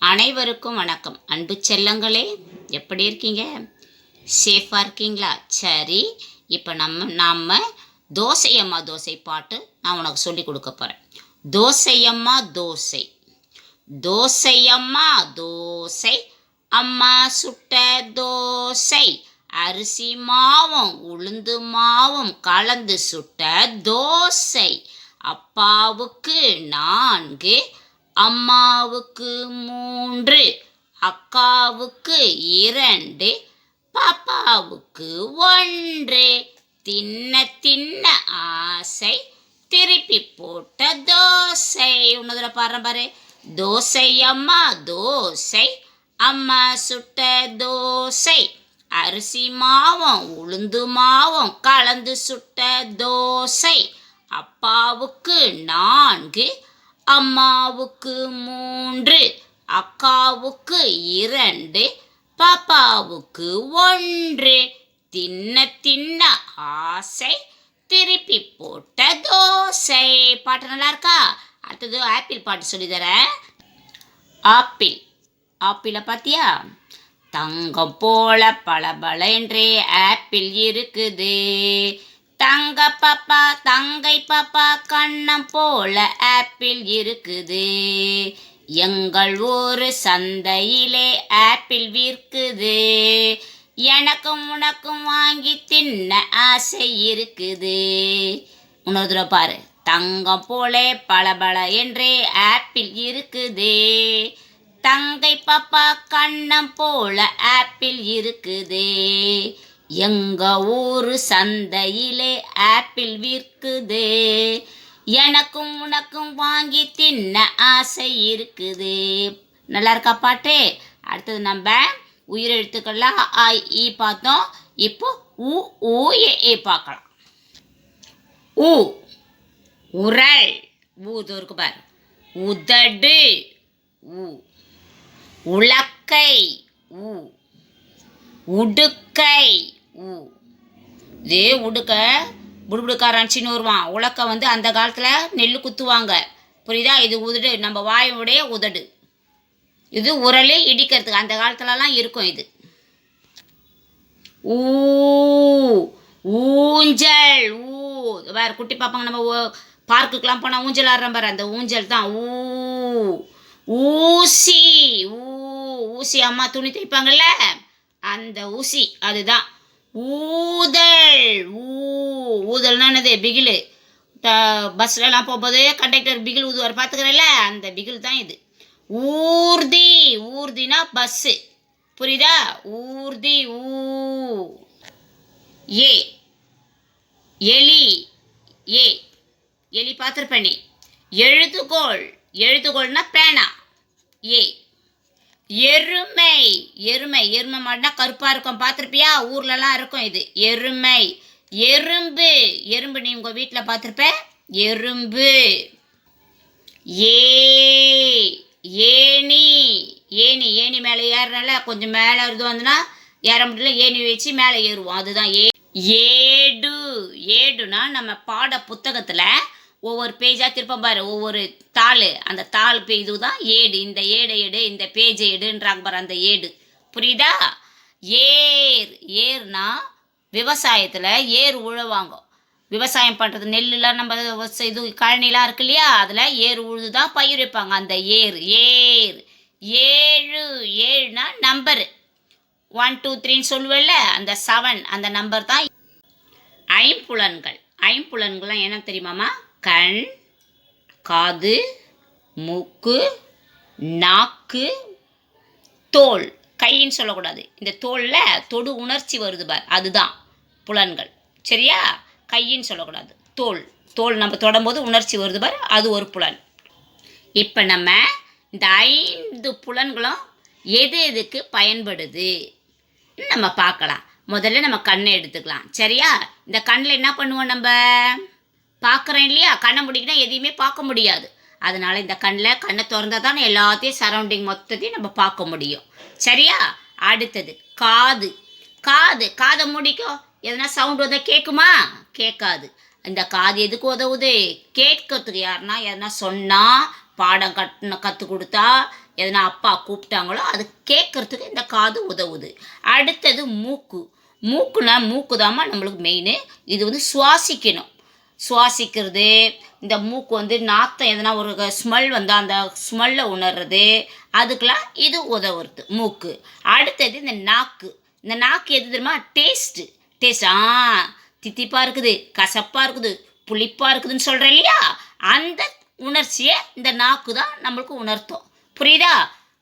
அனைவருக்கும் வணக்கம். அன்பு செல்லங்களே, எப்படி இருக்கீங்க? சேஃபாக இருக்கீங்களா? சரி, இப்போ நம்ம தோசையம்மா தோசை பாட்டு நான் உனக்கு சொல்லி கொடுக்க போகிறேன். தோசையம்மா தோசை, தோசையம்மா தோசை, அம்மா சுட்ட தோசை, அரிசி மாவும் உளுந்து மாவும் கலந்து சுட்ட தோசை, அப்பாவுக்கு 4, அம்மாவுக்கு 3, அக்காவுக்கு 2, பாப்பாவுக்கு 1. தின்ன தின்ன ஆசை திருப்பி போட்ட தோசை. உன்னதுல பாரு, தோசை அம்மா தோசை, அம்மா சுட்ட தோசை, அரிசி மாவும் உளுந்து மாவும் கலந்து சுட்ட தோசை, அப்பாவுக்கு 4, அம்மாவுக்கு 3, அக்காவுக்கு 2, பாப்பாவுக்கு 1. தின்ன தின்ன ஆசை திருப்பி போட்ட தோசை. பாட்டு நல்லா இருக்கா? அடுத்தது ஆப்பிள் பாட்டு சொல்லித்தரேன். ஆப்பிள். ஆப்பிளை பார்த்தியா? தங்கம் போல பளபளன்றே ஆப்பிள் இருக்குது. தங்கை பாப்பா கண்ணம் போல ஆப்பிள் இருக்குது. எங்கள் ஊரு சந்தையிலே ஆப்பிள் விற்குது. எனக்கும் உனக்கும் வாங்கி தின்ன ஆசை இருக்குது. இன்னொரு தடவை பாரு. தங்கம் போல பளபள என்றே ஆப்பிள் இருக்குது. தங்கை பாப்பா கண்ணம் போல ஆப்பிள் இருக்குது. எங்க ஊரு சந்தையிலே ஆப்பிள் விற்குது. எனக்கும் உனக்கும் வாங்கி தின்ன ஆசை இருக்குது. நல்லா இருக்கா பாட்டு? அடுத்தது நம்ம உயிரெழுத்துக்கள்லாம் ஆ ஈ பார்த்தோம். இப்போ ஊ ஊ ஏ பார்க்கலாம். ஊ உரல். ஊது இருக்கு பாரு. உதடு. ஊ உலக்கை. ஊ உடுக்கை. ஊ இதே உடுக்க புடுபுடுக்காரன்ச்சின்னு வருவான். உலக்க அந்த காலத்தில் நெல் குத்துவாங்க, புரியுதா? இது உதடு, நம்ம வாயுடைய உதடு. இது உரல் இடிக்கிறதுக்கு அந்த காலத்துலலாம் இருக்கும். இது ஊ ஊஞ்சல். ஊ வேறு குட்டி பார்ப்பாங்க. நம்ம பார்க்குக்கெலாம் போனால் ஊஞ்சல் ஆடுறோம் பாரு, அந்த ஊஞ்சல் தான் ஊ. ஊசி. ஊசி அம்மா துணி தைப்பாங்கல்ல, அந்த ஊசி, அதுதான் ஊதல். ஊதல்னா என்னது? பிகிலு. பஸ்லலாம் போகும்போது கண்டக்டர் பிகில் ஊதுவார், பார்த்துக்கிறல்ல, அந்த பிகில் தான் இது. ஊர்தி. ஊர்தினா பஸ்ஸு, புரியுதா? ஊர்தி. ஊ ஏ எலி. ஏ எலி பார்த்துருப்பண்ணி. எழுதுகோள். எழுதுகோள்னா பேனா. ஏ எருமை. எருமை. எருமை மாடுனா கருப்பாக இருக்கும், பார்த்துருப்பியா? ஊர்லலாம் இருக்கும் இது எருமை. எறும்பு. எறும்பு நீ உங்கள் வீட்டில் பார்த்துருப்ப, எறும்பு. ஏ ஏணி. ஏணி. ஏணி மேலே ஏறுறனால கொஞ்சம் மேலே இது வந்துன்னா ஏற முடியல, ஏணி வச்சு மேலே ஏறுவோம், அதுதான் ஏ. ஏடு. ஏடுனா நம்ம பாட புத்தகத்தில் ஒவ்வொரு பேஜாக திருப்பம் பாரு, ஒவ்வொரு தாள், அந்த தாள் இது தான் ஏடு. இந்த ஏடை எடு, இந்த பேஜை எடுன்றாங்க பாரு, அந்த ஏடு, புரியுதா? ஏர். ஏர்னா விவசாயத்தில் ஏர் உழுவாங்க. விவசாயம் பண்ணுறது நெல்லுலாம் நம்ம இது கழனிலாம் இருக்கு இல்லையா, அதில் ஏர் உழுது தான் பயிர் வைப்பாங்க, அந்த ஏர். ஏர். ஏழு. ஏழுனா நம்பரு. 1 2 3 சொல்லுவேல்ல, அந்த 7, அந்த நம்பர் தான். ஐம்புலன்கள். ஐம்புலன்கள்லாம் என்ன தெரியுமாம்மா? கண், காது, மூக்கு, நாக்கு, தோல். கைன்னு சொல்லக்கூடாது, இந்த தோலில் தொடு உணர்ச்சி வருது பார், அதுதான் புலன்கள், சரியா? கையின்னு சொல்லக்கூடாது, தோல். தோல் நம்ம தொடும்போது உணர்ச்சி வருது பார், அது ஒரு புலன். இப்போ நம்ம இந்த 5 புலன்களும் எது எதுக்கு பயன்படுது நம்ம பார்க்கலாம். முதல்ல நம்ம கண்ணை எடுத்துக்கலாம், சரியா? இந்த கண்ணில் என்ன பண்ணுவோம்? நம்ம பார்க்குறோம் இல்லையா, கண்ணை முடிக்கினா எதையுமே பார்க்க முடியாது. அதனால் இந்த கண்ணை திறந்தா தான் எல்லாத்தையும் சரௌண்டிங் மொத்தத்தையும் நம்ம பார்க்க முடியும், சரியா? அடுத்தது காது. காது. காதை முடிக்கும், எதனா சவுண்டு வந்தால் கேட்குமா? கேட்காது. இந்த காது எதுக்கு உதவுது? கேட்கறதுக்கு. யாருன்னா எதனா சொன்னால், பாடம் கற்றுக் கொடுத்தா, எதனா அப்பா கூப்பிட்டாங்களோ அது கேட்கறதுக்கு இந்த காது உதவுது. அடுத்தது மூக்கு. மூக்கு தாம்மா நம்மளுக்கு மெயின். இது வந்து சுவாசிக்கணும். சுவாசிக்கிறது, இந்த மூக்கு வந்து நாத்தம் எதனா ஒரு ஸ்மெல் வந்தால் அந்த ஸ்மெல்லை உணர்றது, அதுக்கெலாம் இது உதவுறது மூக்கு. அடுத்தது இந்த நாக்கு. இந்த நாக்கு எது தெரியுமா? டேஸ்ட்டு. தித்திப்பாக இருக்குது, கசப்பாக இருக்குது, புளிப்பாக இருக்குதுன்னு சொல்கிறேன் இல்லையா, அந்த உணர்ச்சியை இந்த நாக்கு தான் நம்மளுக்கு உணர்த்தும். புரியுதா?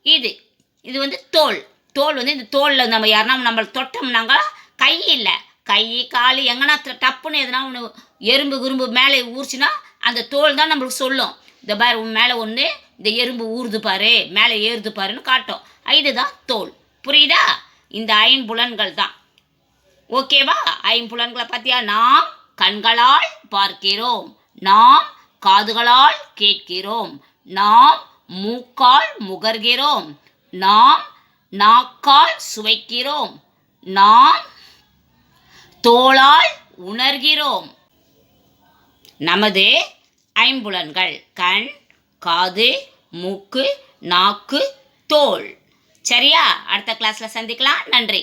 இது வந்து தோல் வந்து இந்த தோலில் நம்ம யாருன்னா நம்மளை தொட்டோம்னாங்க, கை இல்லை, கை கால் எங்கன்னா டப்புன்னு எதுனா ஒன்று எறும்பு குறும்பு மேலே ஊறிச்சுன்னா அந்த தோல் தான் நம்மளுக்கு சொல்லும், இந்த பாரு உன் மேலே ஒன்று இந்த எறும்பு ஊறுது பாரு, மேலே ஏறுது பாருன்னு காட்டும். இதுதான் தோல். புரியுதா? இந்த ஐம்புலன்கள் தான். ஓகேவா? ஐம்புலன்களை பார்த்தியா? நாம் கண்களால் பார்க்கிறோம், நாம் காதுகளால் கேட்கிறோம், நாம் மூக்கால் முகர்கிறோம், நாம் நாக்கால் சுவைக்கிறோம், நாம் தோளால் உணர்கிறோம். நமது ஐம்புலன்கள் கண், காது, மூக்கு, நாக்கு, தோல். சரியா? அடுத்த கிளாஸில் சந்திக்கலாம். நன்றி.